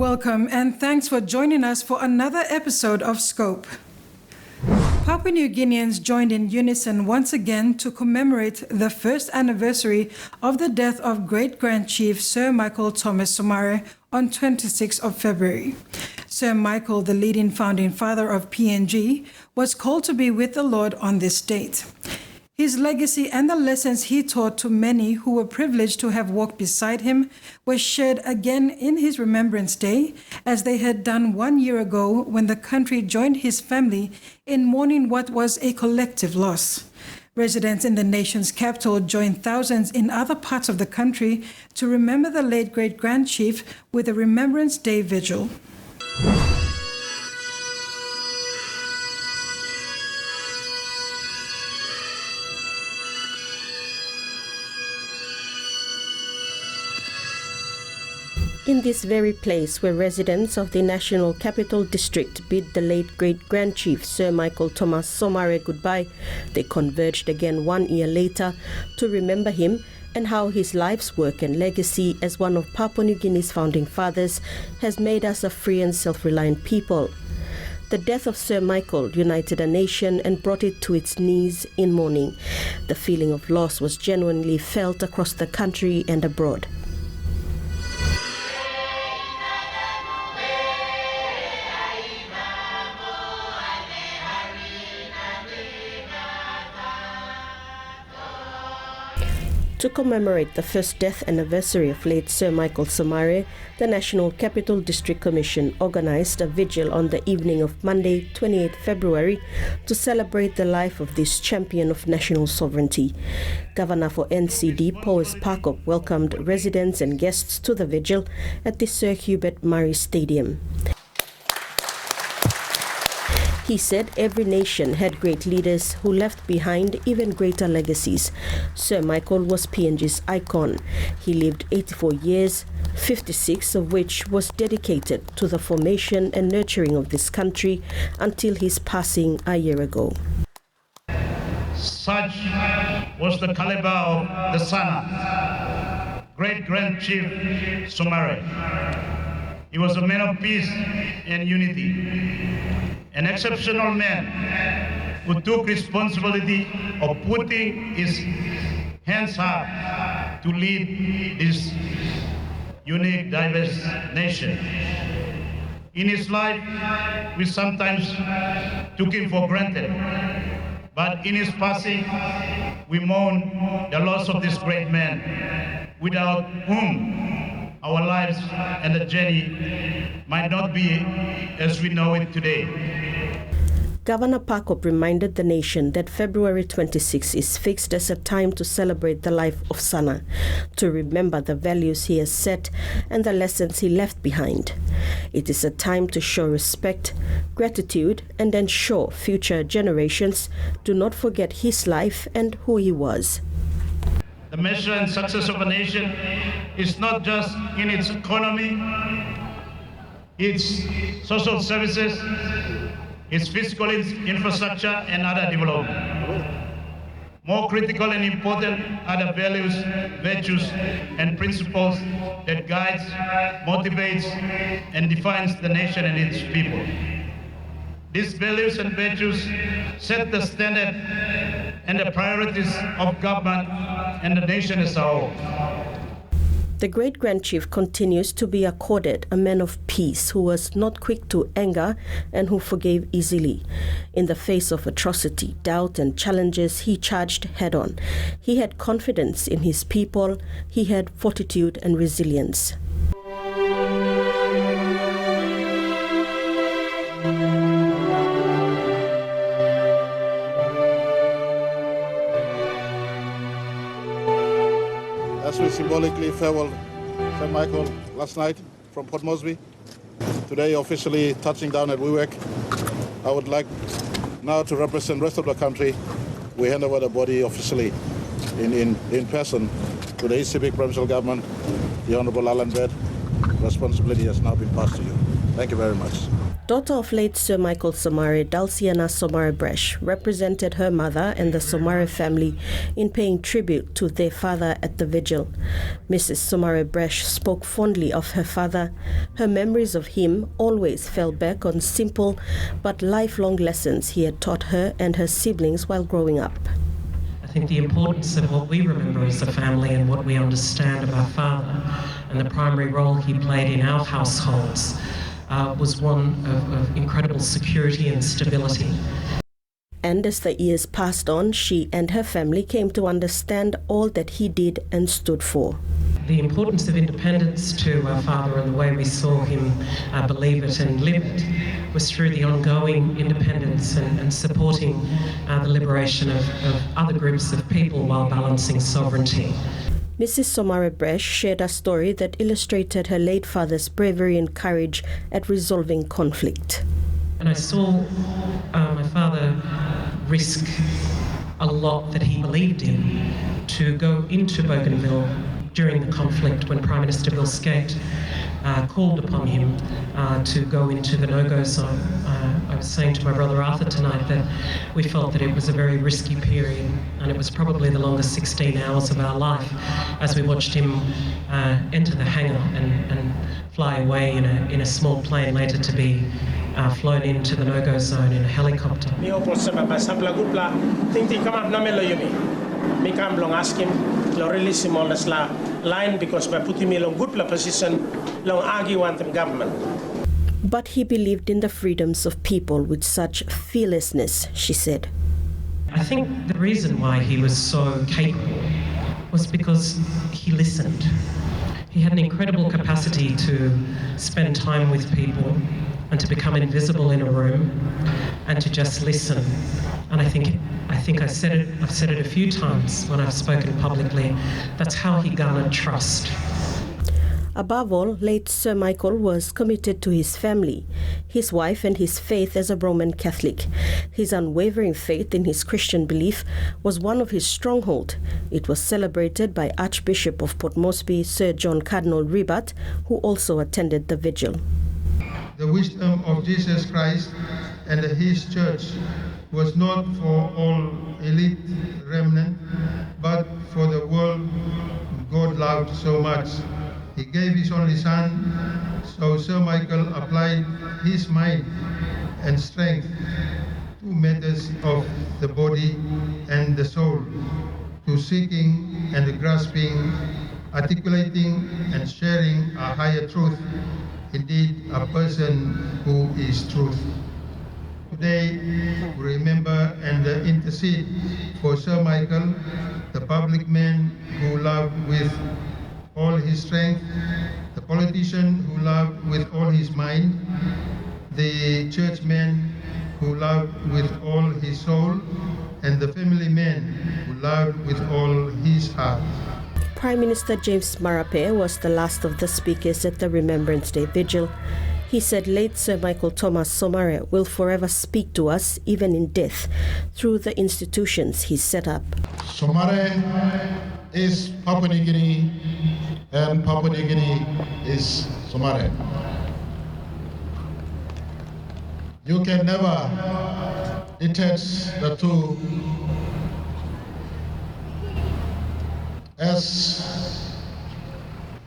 Welcome and thanks for joining us for another episode of Scope. Papua New Guineans joined in unison once again to commemorate the first anniversary of the death of Great-Grand Chief Sir Michael Thomas Somare on 26th of February. Sir Michael, the leading founding father of PNG, was called to be with the Lord on this date. His legacy and the lessons he taught to many who were privileged to have walked beside him were shared again in his Remembrance Day, as they had done 1 year ago when the country joined his family in mourning what was a collective loss. Residents in the nation's capital joined thousands in other parts of the country to remember the late Great-Grand Chief with a Remembrance Day vigil. In this very place where residents of the National Capital District bid the late Great-Grand Chief Sir Michael Thomas Somare goodbye, they converged again 1 year later to remember him and how his life's work and legacy as one of Papua New Guinea's founding fathers has made us a free and self-reliant people. The death of Sir Michael united a nation and brought it to its knees in mourning. The feeling of loss was genuinely felt across the country and abroad. To commemorate the first death anniversary of late Sir Michael Somare, the National Capital District Commission organized a vigil on the evening of Monday, 28 February, to celebrate the life of this champion of national sovereignty. Governor for NCD, Powis Pakop, welcomed residents and guests to the vigil at the Sir Hubert Murray Stadium. He said every nation had great leaders who left behind even greater legacies. Sir Michael was PNG's icon. He lived 84 years, 56 of which was dedicated to the formation and nurturing of this country until his passing a year ago. Such was the caliber of the Sana, Great-Grand Chief Somare. He was a man of peace and unity. An exceptional man who took responsibility of putting his hands up to lead this unique, diverse nation. In his life, we sometimes took him for granted, but in his passing, we mourn the loss of this great man, without whom our lives and the journey might not be as we know it today. Governor Pakop reminded the nation that February 26 is fixed as a time to celebrate the life of Sana, to remember the values he has set and the lessons he left behind. It is a time to show respect, gratitude, and ensure future generations do not forget his life and who he was. The measure and success of a nation is not just in its economy, its social services, its physical infrastructure and other development. More critical and important are the values, virtues, and principles that guides, motivates, and defines the nation and its people. These values and virtues set the standard and the priorities of government and the nation as a whole. The Great-Grand Chief continues to be accorded a man of peace who was not quick to anger and who forgave easily. In the face of atrocity, doubt, and challenges, he charged head-on. He had confidence in his people. He had fortitude and resilience. As we symbolically farewell Sir Michael last night from Port Moresby, today officially touching down at Wewak, I would like now to represent the rest of the country. We hand over the body officially in person to the East Civic Provincial Government, the Honourable Alan Bed. Responsibility has now been passed to you. Thank you very much. Daughter of late Sir Michael Somare, Dalciana Somare Bresh, represented her mother and the Somare family in paying tribute to their father at the vigil. Mrs. Somare Bresh spoke fondly of her father. Her memories of him always fell back on simple but lifelong lessons he had taught her and her siblings while growing up. I think the importance of what we remember as a family and what we understand of our father and the primary role he played in our households was one of incredible security and stability. And as the years passed on, she and her family came to understand all that he did and stood for. The importance of independence to our father and the way we saw him believe it and live it was through the ongoing independence and supporting the liberation of other groups of people while balancing sovereignty. Mrs. Somare Bresh shared a story that illustrated her late father's bravery and courage at resolving conflict. And I saw my father risk a lot that he believed in to go into Bougainville during the conflict when Prime Minister Bill Skate called upon him to go into the no-go zone. I was saying to my brother Arthur tonight that we felt that it was a very risky period, and it was probably the longest 16 hours of our life as we watched him enter the hangar and fly away in a small plane, later to be flown into the no-go zone in a helicopter. Me come long ask him to release him on the line because by putting me in good position, long argue with the government. But he believed in the freedoms of people with such fearlessness, she said. I think the reason why he was so capable was because he listened. He had an incredible capacity to spend time with people and to become invisible in a room and to just listen. And I think I've said it a few times when I've spoken publicly, that's how he garnered trust. Above all, late Sir Michael was committed to his family, his wife and his faith as a Roman Catholic. His unwavering faith in his Christian belief was one of his strongholds. It was celebrated by Archbishop of Port Moresby, Sir John Cardinal Ribat, who also attended the vigil. The wisdom of Jesus Christ and his church was not for all elite remnant, but for the world God loved so much. He gave his only son, so Sir Michael applied his mind and strength to matters of the body and the soul, to seeking and grasping, articulating and sharing a higher truth, indeed a person who is truth. Today, we remember and intercede for Sir Michael, the public man who loved with all his strength, the politician who loved with all his mind, the churchman who loved with all his soul, and the family man who loved with all his heart. Prime Minister James Marape was the last of the speakers at the Remembrance Day vigil. He said late Sir Michael Thomas Somare will forever speak to us, even in death, through the institutions he set up. Somare is Papua New Guinea, and Papua New Guinea is Somare. You can never detach the two. As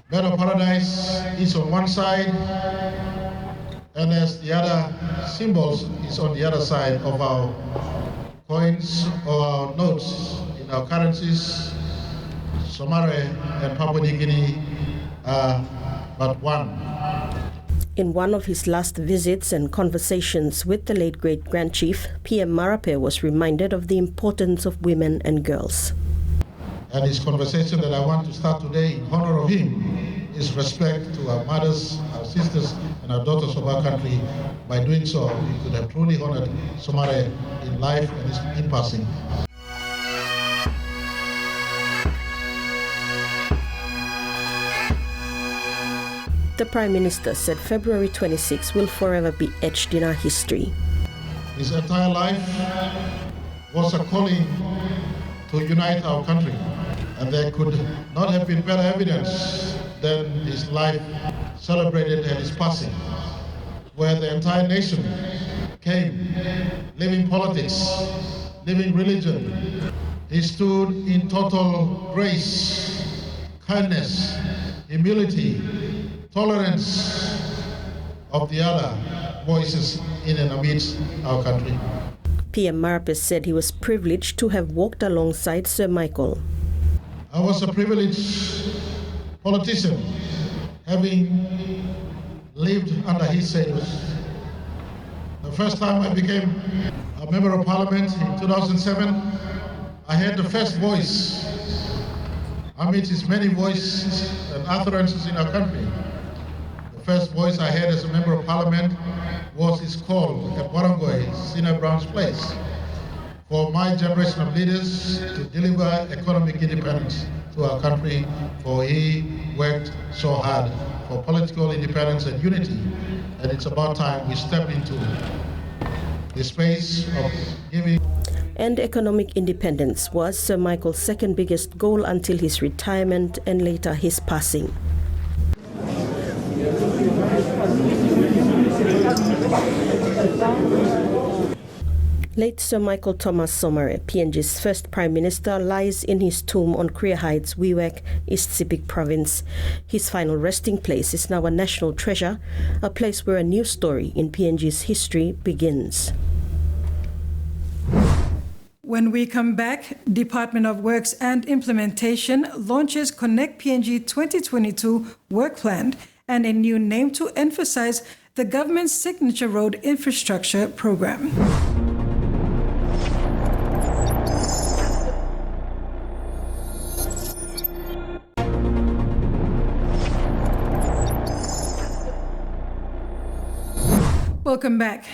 Bed of Paradise is on one side, and as the other symbols is on the other side of our coins or our notes in our currencies, Somare and Papua New Guinea are but one. In one of his last visits and conversations with the late great Grand Chief, PM Marape was reminded of the importance of women and girls. And his conversation that I want to start today in honor of him is respect to our mothers, our sisters, and our daughters of our country. By doing so, we could have truly honored Somare in life and in passing. The Prime Minister said February 26 will forever be etched in our history. His entire life was a calling to unite our country, and there could not have been better evidence than his life celebrated at his passing. where the entire nation came, living politics, living religion. He stood in total grace, kindness, humility, tolerance of the other voices in and amidst our country. PM Marape said he was privileged to have walked alongside Sir Michael. I was a privileged politician, having lived under his sails. The first time I became a member of parliament in 2007, I had the first voice amidst his many voices and utterances in our country. The first voice I had as a member of parliament was his call at Warangoi, Sina Brown's place, for my generation of leaders to deliver economic independence to our country, for he worked so hard for political independence and unity. And it's about time we step into the space of giving. And economic independence was Sir Michael's second biggest goal until his retirement and later his passing. Late Sir Michael Thomas Somare, PNG's first Prime Minister, lies in his tomb on Krea Heights, Wewak, East Sepik Province. His final resting place is now a national treasure, a place where a new story in PNG's history begins. When we come back, Department of Works and Implementation launches Connect PNG 2022 Workplan and a new name to emphasize the government's signature road infrastructure program. Welcome back.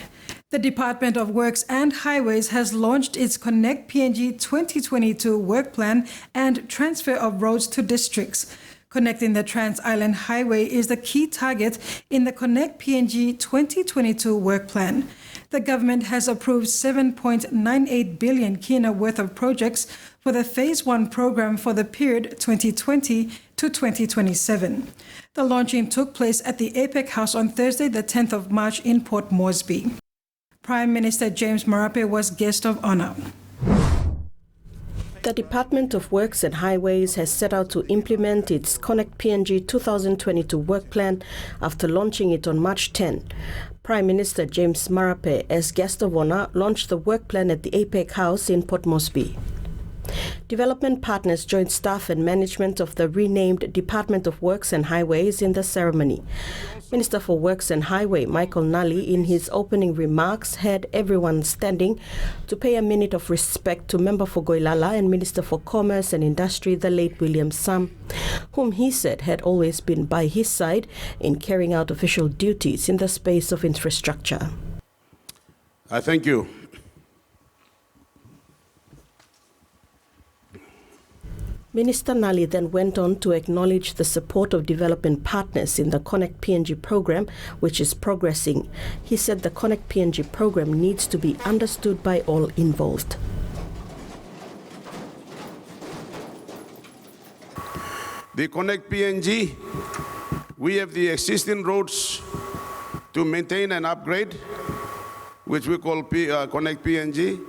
The Department of Works and Highways has launched its Connect PNG 2022 Work Plan and transfer of roads to districts. Connecting the Trans-Island Highway is the key target in the Connect PNG 2022 Work Plan. The government has approved 7.98 billion kina worth of projects for the Phase 1 program for the period 2020 to 2027. The launching took place at the APEC House on Thursday, the 10th of March in Port Moresby. Prime Minister James Marape was guest of honor. The Department of Works and Highways has set out to implement its Connect PNG 2022 Work Plan after launching it on March 10. Prime Minister James Marape, as guest of honor, launched the work plan at the APEC House in Port Moresby. Development partners joined staff and management of the renamed Department of Works and Highways in the ceremony. Minister for Works and Highway Michael Nally, in his opening remarks, had everyone standing to pay a minute of respect to Member for Goilala and Minister for Commerce and Industry, the late William Sam, whom he said had always been by his side in carrying out official duties in the space of infrastructure. I thank you. Minister Nally then went on to acknowledge the support of development partners in the Connect PNG program, which is progressing. He said the Connect PNG program needs to be understood by all involved. The Connect PNG, we have the existing roads to maintain and upgrade, which we call Connect PNG,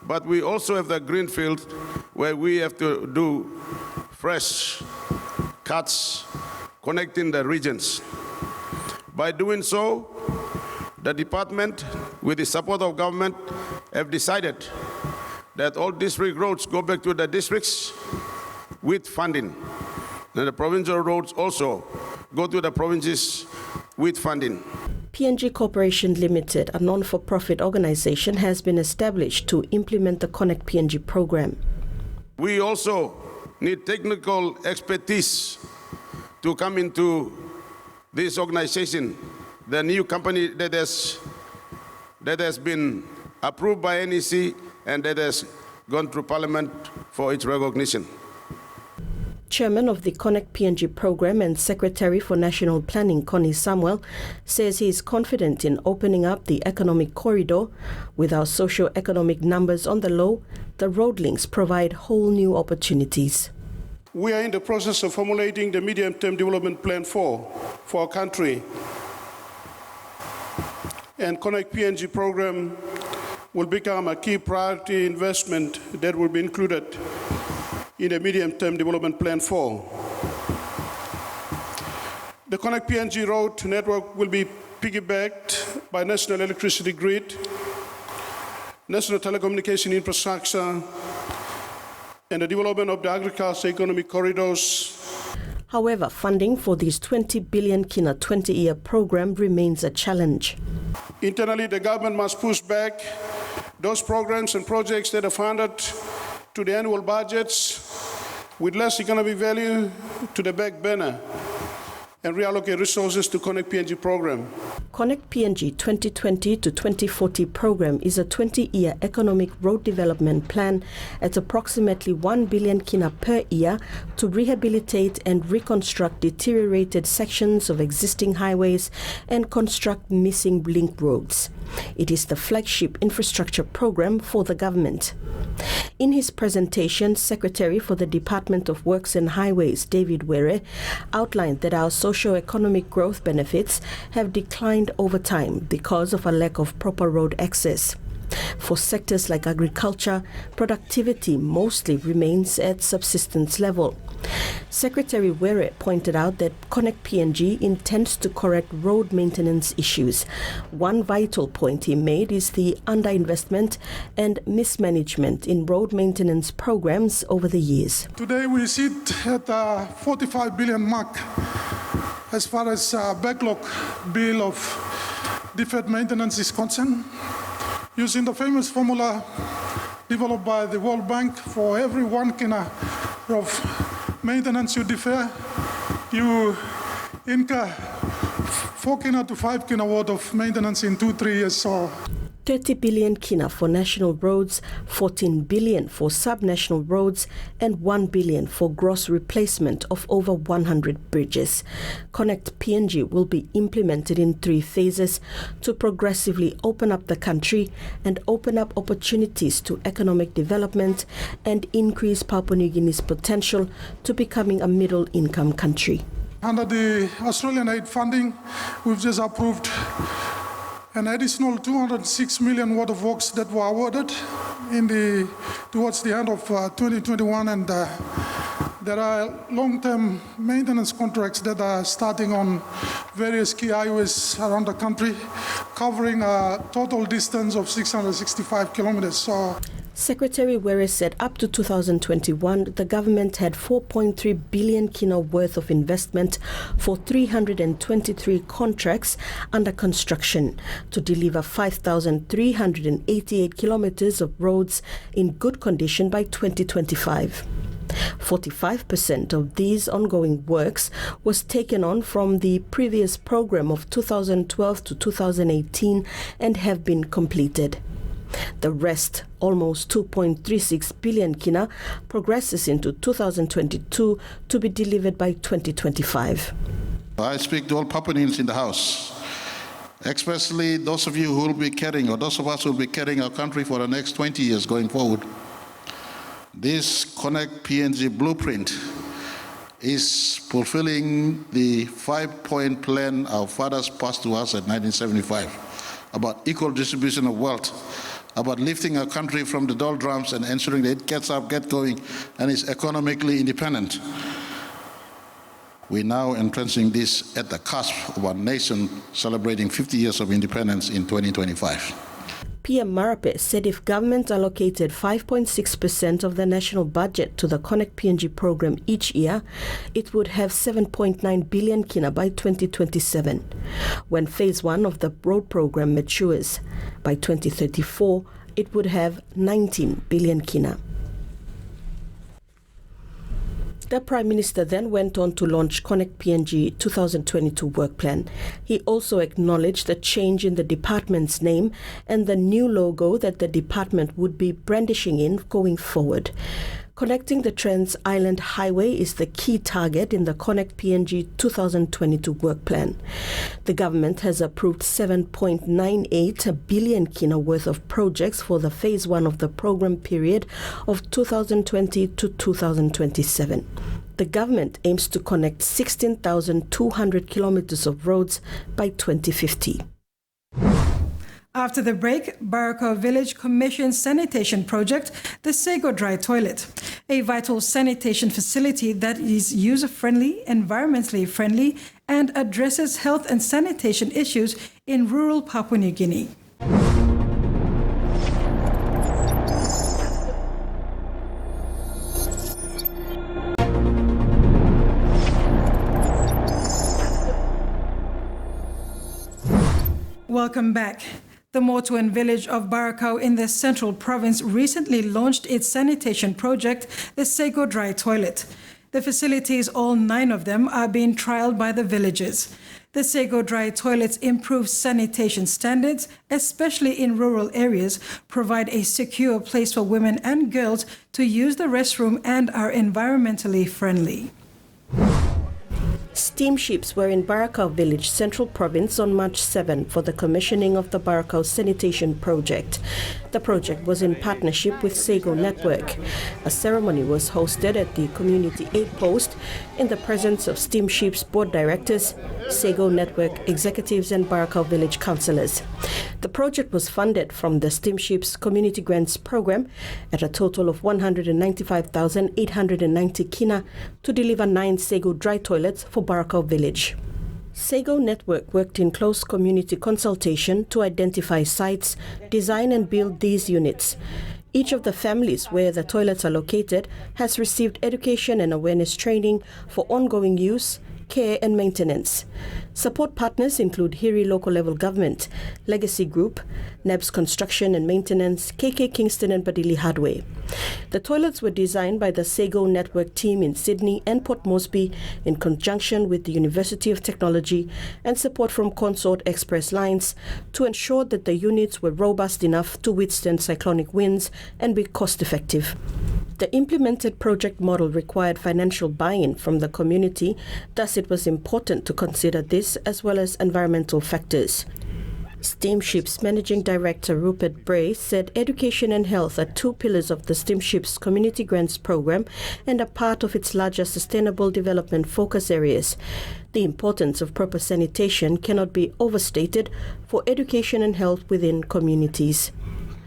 but we also have the greenfield where we have to do fresh cuts connecting the regions. By doing so, the department, with the support of government, have decided that all district roads go back to the districts with funding. And the provincial roads also go to the provinces with funding. PNG Corporation Limited, a non-for-profit organization, has been established to implement the Connect PNG program. We also need technical expertise to come into this organization, the new company that has been approved by NEC and that has gone through Parliament for its recognition. Chairman of the Connect PNG program and Secretary for National Planning, Connie Samuel, says he is confident in opening up the economic corridor. With our socio-economic numbers on the low, the road links provide whole new opportunities. We are in the process of formulating the medium-term development plan for our country. and Connect PNG program will become a key priority investment that will be included in the medium-term development plan 4. The Connect PNG road network will be piggybacked by national electricity grid, national telecommunication infrastructure, and the development of the agriculture economic corridors. However, funding for this 20 billion kina 20-year program remains a challenge. Internally, the government must push back those programs and projects that are funded to the annual budgets with less economic value to the back burner and reallocate resources to Connect PNG program. Connect PNG 2020 to 2040 program is a 20-year economic road development plan at approximately 1 billion kina per year to rehabilitate and reconstruct deteriorated sections of existing highways and construct missing link roads. It is the flagship infrastructure program for the government. In his presentation, Secretary for the Department of Works and Highways, David Were, outlined that our socio-economic growth benefits have declined over time because of a lack of proper road access. For sectors like agriculture, productivity mostly remains at subsistence level. Secretary Were pointed out that Connect PNG intends to correct road maintenance issues. One vital point he made is the underinvestment and mismanagement in road maintenance programs over the years. Today we sit at a 45 billion mark as far as backlog bill of deferred maintenance is concerned. Using the famous formula developed by the World Bank, for every 1 kina of maintenance you defer, you incur 4 kina to 5 kina worth of maintenance in 2-3 years. So 30 billion kina for national roads, 14 billion for subnational roads, and 1 billion for gross replacement of over 100 bridges. Connect PNG will be implemented in 3 phases to progressively open up the country and open up opportunities to economic development and increase Papua New Guinea's potential to becoming a middle-income country. Under the Australian aid funding, we've just approved an additional 206 million worth of works that were awarded towards the end of 2021, and there are long-term maintenance contracts that are starting on various key highways around the country, covering a total distance of 665 kilometers. So Secretary Were said up to 2021, the government had 4.3 billion kina worth of investment for 323 contracts under construction to deliver 5,388 kilometers of roads in good condition by 2025. 45% of these ongoing works was taken on from the previous program of 2012 to 2018 and have been completed. The rest, almost 2.36 billion kina, progresses into 2022 to be delivered by 2025. I speak to all Papuans in the House, especially those of you who will be carrying, or those of us who will be carrying our country for the next 20 years going forward. This Connect PNG blueprint is fulfilling the 5-point plan our fathers passed to us in 1975 about equal distribution of wealth, about lifting our country from the doldrums and ensuring that it gets up, gets going, and is economically independent. We're now entrenching this at the cusp of our nation celebrating 50 years of independence in 2025. PM Marape said if government allocated 5.6% of the national budget to the Connect PNG program each year, it would have 7.9 billion kina by 2027. When phase 1 of the road program matures, by 2034, it would have 19 billion kina. The Prime Minister then went on to launch Connect PNG 2022 Workplan. He also acknowledged the change in the department's name and the new logo that the department would be brandishing in going forward. Connecting the Trans Island Highway is the key target in the Connect PNG 2022 Workplan. The government has approved 7.98 billion kina worth of projects for the phase 1 of the program period of 2020 to 2027. The government aims to connect 16,200 kilometers of roads by 2050. After the break, Barako Village commissioned sanitation project, the Sego Dry Toilet, a vital sanitation facility that is user-friendly, environmentally friendly, and addresses health and sanitation issues in rural Papua New Guinea. Welcome back. The Motuan village of Barako in the Central Province recently launched its sanitation project, the Sego Dry Toilet. The facilities, all 9 of them, are being trialled by the villagers. The Sego Dry Toilets improve sanitation standards, especially in rural areas, provide a secure place for women and girls to use the restroom, and are environmentally friendly. Steamships were in Barako Village, Central Province on March 7 for the commissioning of the Barako Sanitation Project. The project was in partnership with Sego Network. A ceremony was hosted at the Community Aid Post in the presence of Steamships board directors, Sego Network executives and Barako Village councillors. The project was funded from the Steamships Community Grants Program at a total of 195,890 kina to deliver 9 Sego dry toilets for Barako Village. Sego Network worked in close community consultation to identify sites, design and build these units. Each of the families where the toilets are located has received education and awareness training for ongoing use, care and maintenance. Support partners include Hiri Local Level Government, Legacy Group, NEBS Construction and Maintenance, KK Kingston and Badili Hardware. The toilets were designed by the Sego Network team in Sydney and Port Moresby in conjunction with the University of Technology and support from Consort Express Lines to ensure that the units were robust enough to withstand cyclonic winds and be cost-effective. The implemented project model required financial buy-in from the community, thus it was important to consider this as well as environmental factors. Steamships Managing Director Rupert Bray said education and health are 2 pillars of the Steamships Community Grants Program and are part of its larger sustainable development focus areas. The importance of proper sanitation cannot be overstated for education and health within communities.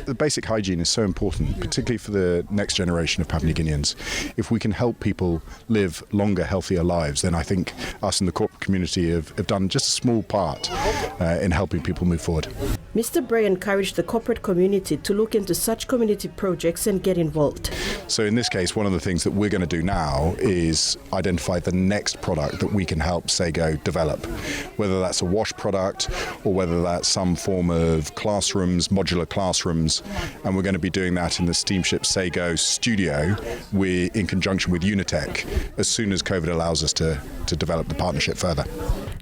The basic hygiene is so important, particularly for the next generation of Papua New Guineans. If we can help people live longer, healthier lives, then I think us in the corporate community have done just a small part in helping people move forward. Mr. Bray encouraged the corporate community to look into such community projects and get involved. So in this case, one of the things that we're going to do now is identify the next product that we can help Sego develop, whether that's a wash product or whether that's some form of classrooms, modular classrooms. And we're going to be doing that in the Steamship Sego studio in conjunction with Unitech as soon as COVID allows us to develop the partnership further.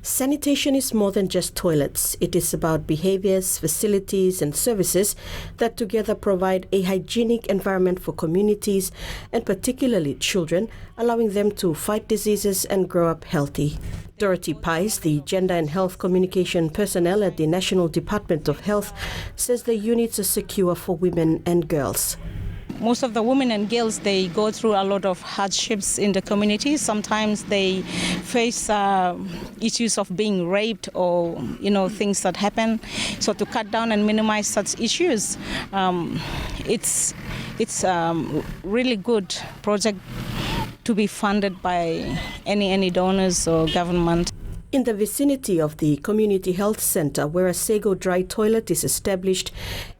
Sanitation is more than just toilets. It is about behaviors, facilities and services that together provide a hygienic environment for communities and particularly children, allowing them to fight diseases and grow up healthy. Dorothy Pies, the Gender and Health Communication personnel at the National Department of Health, says the units are secure for women and girls. Most of the women and girls, they go through a lot of hardships in the community. Sometimes they face issues of being raped or, things that happen. So to cut down and minimize such issues, it's really good project to be funded by any donors or government. In the vicinity of the Community Health Centre, where a Sego dry toilet is established,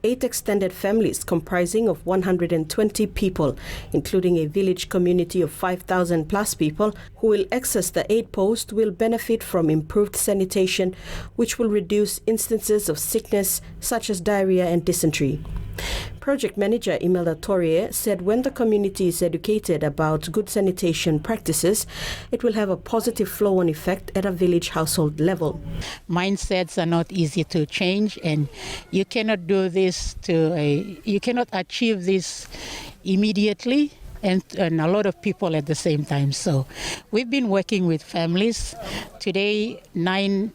8 extended families comprising of 120 people, including a village community of 5,000 plus people who will access the aid post, will benefit from improved sanitation, which will reduce instances of sickness such as diarrhea and dysentery. Project manager Imelda Torrier said when the community is educated about good sanitation practices, it will have a positive flow-on effect at a village household level. Mindsets are not easy to change, and you cannot do this you cannot achieve this immediately and a lot of people at the same time. So we've been working with families. Today, 8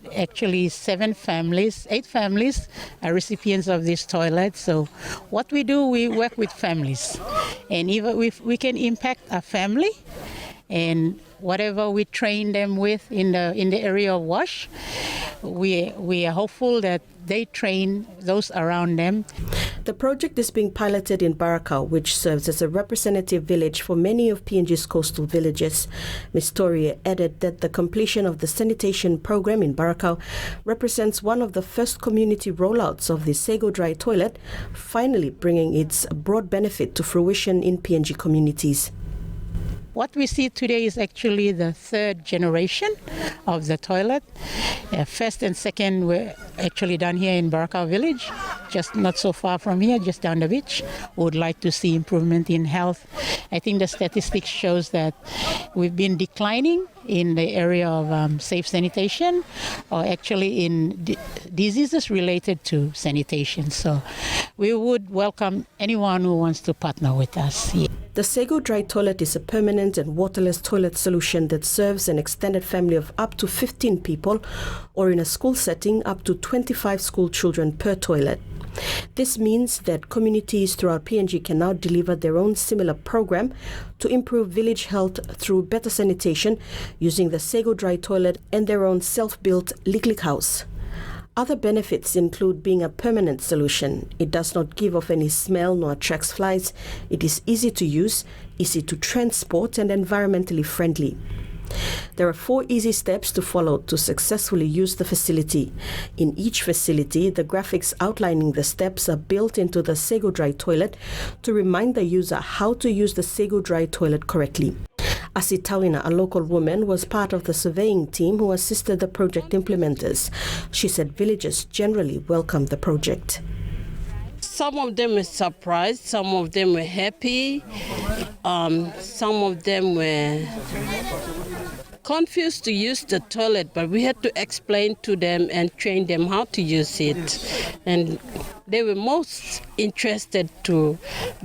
families are recipients of this toilet. So what we do, we work with families. And even if we can impact a family, and whatever we train them with in the area of wash, we are hopeful that they train those around them. The project is being piloted in Barakau, which serves as a representative village for many of PNG's coastal villages. Ms. Toria added that the completion of the sanitation program in Barakau represents one of the first community rollouts of the Sego Dry Toilet, finally bringing its broad benefit to fruition in PNG communities. What we see today is actually the third generation of the toilet. First and second were actually done here in Barakau village, just not so far from here, just down the beach. We would like to see improvement in health. I think the statistics shows that we've been declining in the area of safe sanitation, or actually in diseases related to sanitation. So we would welcome anyone who wants to partner with us. Yeah. The Sego Dry Toilet is a permanent and waterless toilet solution that serves an extended family of up to 15 people, or in a school setting, up to 25 school children per toilet. This means that communities throughout PNG can now deliver their own similar program to improve village health through better sanitation using the Sego Dry Toilet and their own self-built Lik house. Other benefits include being a permanent solution. It does not give off any smell nor attracts flies. It is easy to use, easy to transport, and environmentally friendly. There are 4 easy steps to follow to successfully use the facility. In each facility, the graphics outlining the steps are built into the Sego Dry Toilet to remind the user how to use the Sego Dry Toilet correctly. Asitawina, a local woman, was part of the surveying team who assisted the project implementers. She said villagers generally welcomed the project. Some of them were surprised, some of them were happy, some of them were confused to use the toilet, but we had to explain to them and train them how to use it. And they were most interested to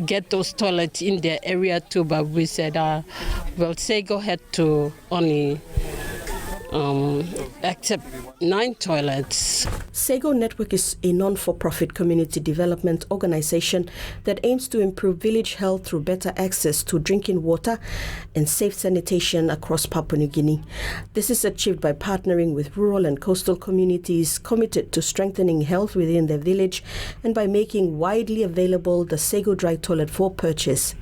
get those toilets in their area too, but we said, well, Sego had to only accept 9 toilets. Sego Network is a non-for-profit community development organization that aims to improve village health through better access to drinking water and safe sanitation across Papua New Guinea. This is achieved by partnering with rural and coastal communities committed to strengthening health within their village and by making widely available the Sego Dry Toilet for purchase.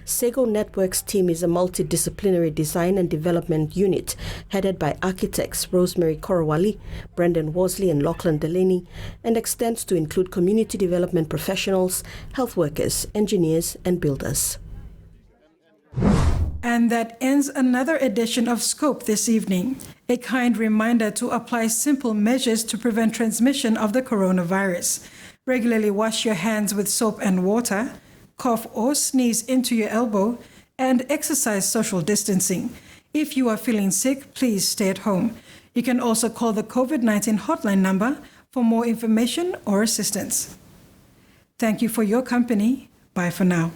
Sego Network's team is a multidisciplinary design and development unit headed by architects Rosemary Korowali, Brendan Worsley and Lachlan Delaney, and extends to include community development professionals, health workers, engineers and builders. And that ends another edition of Scope this evening. A kind reminder to apply simple measures to prevent transmission of the coronavirus. Regularly wash your hands with soap and water. Cough or sneeze into your elbow, and exercise social distancing. If you are feeling sick, please stay at home. You can also call the COVID-19 hotline number for more information or assistance. Thank you for your company. Bye for now.